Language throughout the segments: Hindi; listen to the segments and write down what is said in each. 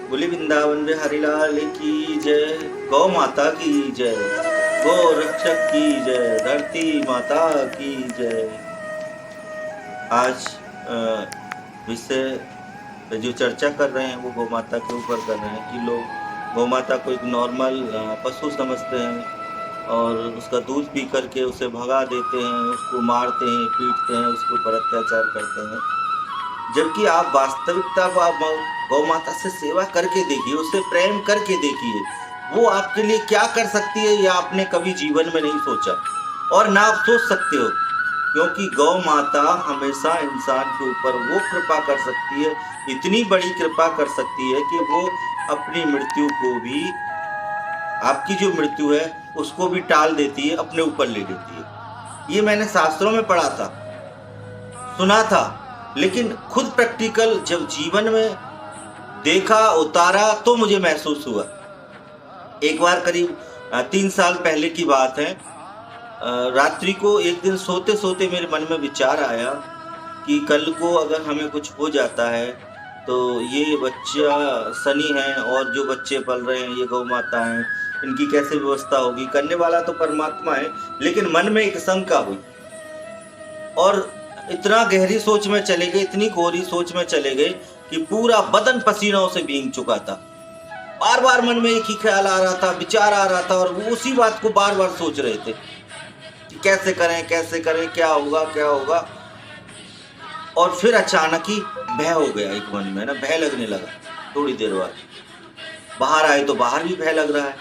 बोली वृंदावन बिहारी लाल की जय, गौ माता की जय, गौ रक्षक की जय, धरती माता की जय। आज विषय जो चर्चा कर रहे हैं वो गौ माता के ऊपर कर रहे हैं कि लोग गौ माता को एक नॉर्मल पशु समझते हैं और उसका दूध पी करके उसे भगा देते हैं, उसको मारते हैं, पीटते हैं, उसके ऊपर अत्याचार करते हैं। जबकि आप वास्तविकता को आप गौ माता से सेवा करके देखिए, उससे प्रेम करके देखिए, वो आपके लिए क्या कर सकती है ये आपने कभी जीवन में नहीं सोचा और ना आप सोच सकते हो, क्योंकि गौ माता हमेशा इंसान के ऊपर वो कृपा कर सकती है, इतनी बड़ी कृपा कर सकती है कि वो अपनी मृत्यु को भी, आपकी जो मृत्यु है उसको भी टाल देती है, अपने ऊपर ले लेती है। ये मैंने शास्त्रों में पढ़ा था, सुना था, लेकिन खुद प्रैक्टिकल जब जीवन में देखा, उतारा, तो मुझे महसूस हुआ। एक बार करीब 3 साल पहले की बात है, रात्रि को एक दिन सोते सोते मेरे मन में विचार आया कि कल को अगर हमें कुछ हो जाता है तो ये बच्चा सनी है और जो बच्चे पल रहे हैं ये गौ माता हैं, इनकी कैसे व्यवस्था होगी। करने वाला तो परमात्मा है, लेकिन मन में एक शंका हुई और इतना गहरी सोच में चले गए, इतनी गहरी सोच में चले गए कि पूरा बदन पसीनों से भीग चुका था। बार बार मन में एक ही ख्याल आ रहा था, विचार आ रहा था और वो उसी बात को बार बार सोच रहे थे कि कैसे करें, क्या होगा, क्या होगा। और फिर अचानक ही भय हो गया, एक मन में ना भय लगने लगा। थोड़ी देर बाद बाहर आए तो बाहर भी भय लग रहा है,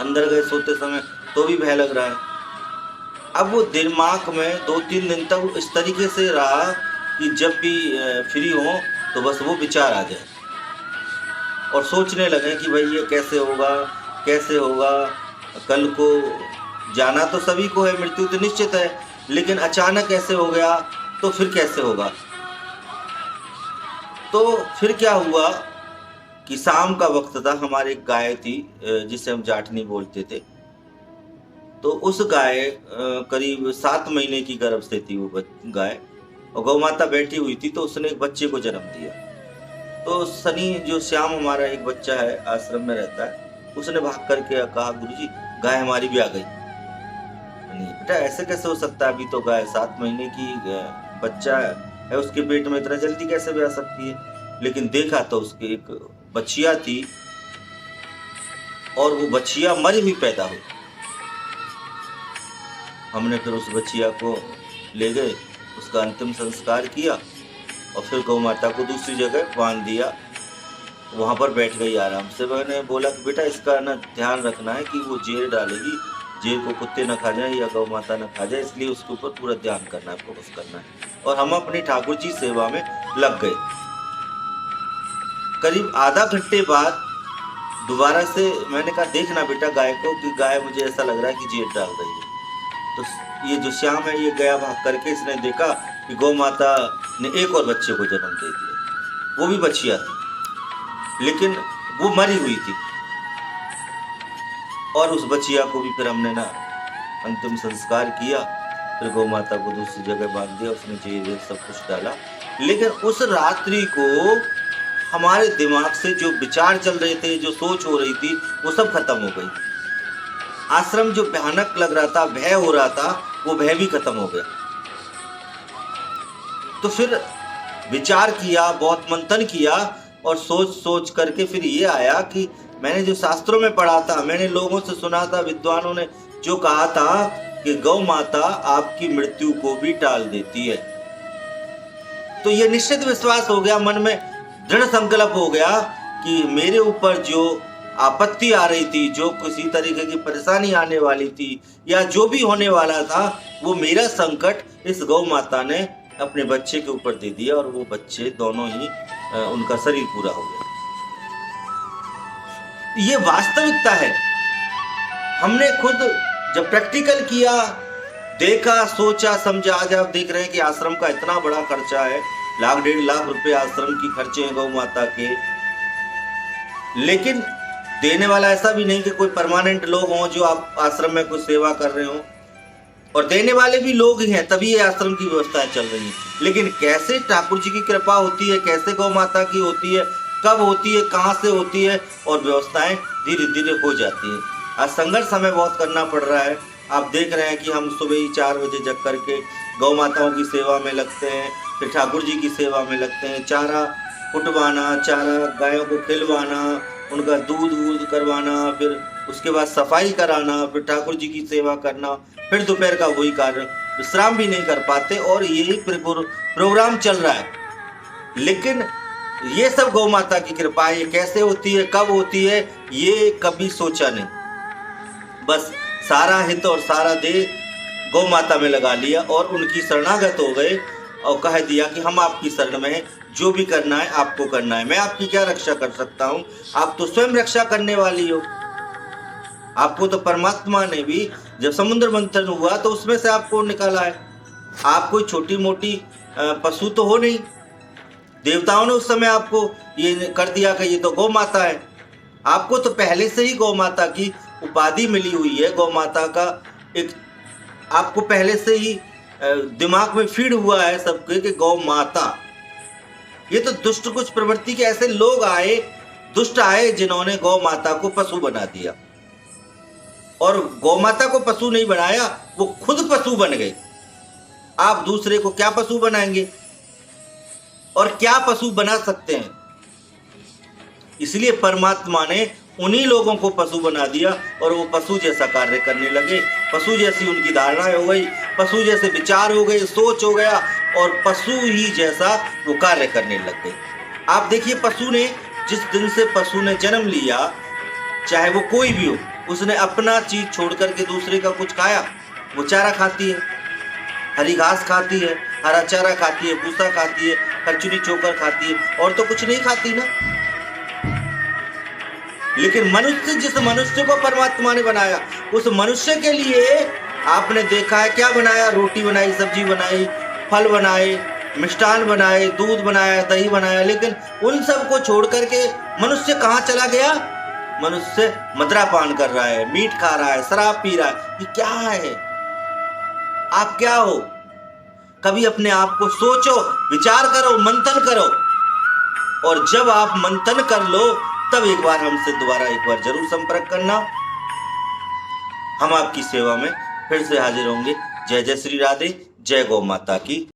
अंदर गए सोते समय तो भी भय लग रहा है। अब वो दिमाग में 2-3 दिन तक इस तरीके से रहा कि जब भी फ्री हो तो बस वो विचार आ जाए और सोचने लगे कि भाई ये कैसे होगा, कल को जाना तो सभी को है, मृत्यु तो निश्चित है, लेकिन अचानक ऐसे हो गया तो फिर कैसे होगा। तो फिर क्या हुआ कि शाम का वक्त था, हमारी एक गाय थी जिसे हम जाटनी बोलते थे। तो उस गाय करीब 7 महीने की गर्भ से थी वो गाय, और गौ माता बैठी हुई थी तो उसने एक बच्चे को जन्म दिया। तो सनी जो श्याम हमारा एक बच्चा है, आश्रम में रहता है, उसने भाग करके कहा गुरुजी गाय हमारी भी आ गई। बेटा ऐसे कैसे हो सकता है, अभी तो गाय 7 महीने की बच्चा है, उसके पेट में इतना जल्दी कैसे भी आ सकती है। लेकिन देखा तो उसकी एक बच्चिया थी और वो बच्चिया मरी हुई पैदा हुई। हमने फिर उस बच्चिया को ले गए, उसका अंतिम संस्कार किया और फिर गौ माता को दूसरी जगह बांध दिया, वहाँ पर बैठ गई आराम से। मैंने बोला कि बेटा इसका ना ध्यान रखना है कि वो जेर डालेगी, जेर को कुत्ते न खा जाए या गौ माता न खा जाए, इसलिए उसके ऊपर पूरा ध्यान करना है, फोकस करना है। और हम अपनी ठाकुर जी सेवा में लग गए। करीब आधा घंटे बाद दोबारा से मैंने कहा देखना बेटा गाय को, कि गाय मुझे ऐसा लग रहा है कि जेर डाल रही है। तो ये जो श्याम है ये गया भाग करके, इसने देखा कि गौ माता ने एक और बच्चे को जन्म दे दिया। वो भी बच्चिया थी लेकिन वो मरी हुई थी, और उस बच्चिया को भी फिर हमने ना अंतिम संस्कार किया, फिर गौ माता को दूसरी जगह बांध दिया, उसने जेर सब कुछ डाला। लेकिन उस रात्रि को हमारे दिमाग से जो विचार चल रहे थे, जो सोच हो रही थी, वो सब खत्म हो गई। आश्रम जो भयानक लग रहा था, भय हो रहा था, वो भय भी खत्म हो गया। तो फिर विचार किया, बहुत मंथन किया और सोच सोच करके फिर ये आया कि मैंने जो शास्त्रों में पढ़ा था, मैंने लोगों से सुना था, विद्वानों ने जो कहा था कि गौ माता आपकी मृत्यु को भी टाल देती है। तो ये निश्चित विश्वास हो गया, मन में दृढ़ संकल्प हो गया कि मेरे ऊपर जो आपत्ति आ रही थी, जो किसी तरीके की परेशानी आने वाली थी या जो भी होने वाला था, वो मेरा संकट इस गौ माता ने अपने बच्चे के ऊपर दे दिया और वो बच्चे दोनों ही उनका शरीर पूरा हो गया। ये वास्तविकता है। हमने खुद जब प्रैक्टिकल किया, देखा, सोचा, समझा। आज आप देख रहे हैं कि आश्रम का इतना बड़ा खर्चा है, 1-1.5 लाख रुपए आश्रम की खर्चे हैं गौ माता के। लेकिन देने वाला ऐसा भी नहीं कि कोई परमानेंट लोग हों जो आप आश्रम में कुछ सेवा कर रहे हो, और देने वाले भी लोग ही हैं, तभी ये आश्रम की व्यवस्थाएं चल रही हैं। लेकिन कैसे ठाकुर जी की कृपा होती है, कैसे गौ माता की होती है, कब होती है, कहाँ से होती है, और व्यवस्थाएं धीरे धीरे हो जाती हैं। आज संघर्ष हमें बहुत करना पड़ रहा है। आप देख रहे हैं कि हम सुबह ही 4 बजे जग करके गौ माताओं की सेवा में लगते हैं, फिर ठाकुर जी की सेवा में लगते हैं। चारा कुटवाना, चारा गायों को खिलवाना, उनका दूध वूध करवाना, फिर उसके बाद सफाई कराना, फिर ठाकुर जी की सेवा करना, फिर दोपहर का वही कार्य, विश्राम भी नहीं कर पाते और यही प्रोग्राम चल रहा है। लेकिन ये सब गौ माता की कृपा है। ये कैसे होती है, कब होती है, ये कभी सोचा नहीं। बस सारा हित और सारा देह गौ माता में लगा लिया और उनकी शरणागत हो गए और कह दिया कि हम आपकी शरण में हैं, जो भी करना है आपको करना है, मैं आपकी क्या रक्षा कर सकता हूँ, आप तो स्वयं रक्षा करने वाली हो। आपको तो परमात्मा ने भी जब समुद्र मंथन हुआ तो उसमें से आपको निकाला है। आप कोई छोटी मोटी पशु तो हो नहीं। देवताओं ने उस समय आपको ये कर दिया कि ये तो गौ माता है। आपको तो पहले से ही गौ माता की उपाधि मिली हुई है। गौ माता का एक आपको पहले से ही दिमाग में फीड हुआ है सबके कि गौ माता। ये तो दुष्ट कुछ प्रवृत्ति के ऐसे लोग आए, दुष्ट आए, जिन्होंने गौ माता को पशु बना दिया। और गौ माता को पशु नहीं बनाया, वो खुद पशु बन गए। आप दूसरे को क्या पशु बनाएंगे और क्या पशु बना सकते हैं? इसलिए परमात्मा ने उन्हीं लोगों को पशु बना दिया और वो पशु जैसा कार्य करने लगे। पशु जैसी उनकी धारणा हो गई, पशु जैसे विचार हो गए, सोच हो गया और पशु ही जैसा वो कार्य करने लग गए। आप देखिए, पशु ने जिस दिन से पशु ने जन्म लिया, चाहे वो कोई भी हो, उसने अपना चीज छोड़ करके दूसरे का कुछ खाया? वो चारा खाती है, हरी घास खाती है, हरा चारा खाती है, भूसा खाती है, खरचुनी चोकर खाती है, और तो कुछ नहीं खाती ना। लेकिन मनुष्य, जिस मनुष्य को परमात्मा ने बनाया, उस मनुष्य के लिए आपने देखा है क्या बनाया? रोटी बनाई, सब्जी बनाई, फल बनाए, मिष्ठान बनाए, दूध बनाया, दही बनाया। लेकिन उन सब को छोड़ करके मनुष्य कहाँ चला गया? मनुष्य मदिरा पान कर रहा है, मीट खा रहा है, शराब पी रहा है। ये क्या है? आप क्या हो? कभी अपने आप को सोचो, विचार करो, मंथन करो। और जब आप मंथन कर लो, तब एक बार हमसे दोबारा एक बार जरूर संपर्क करना। हम आपकी सेवा में फिर से हाजिर होंगे। जय जय श्री राधे, जय गौ माता की।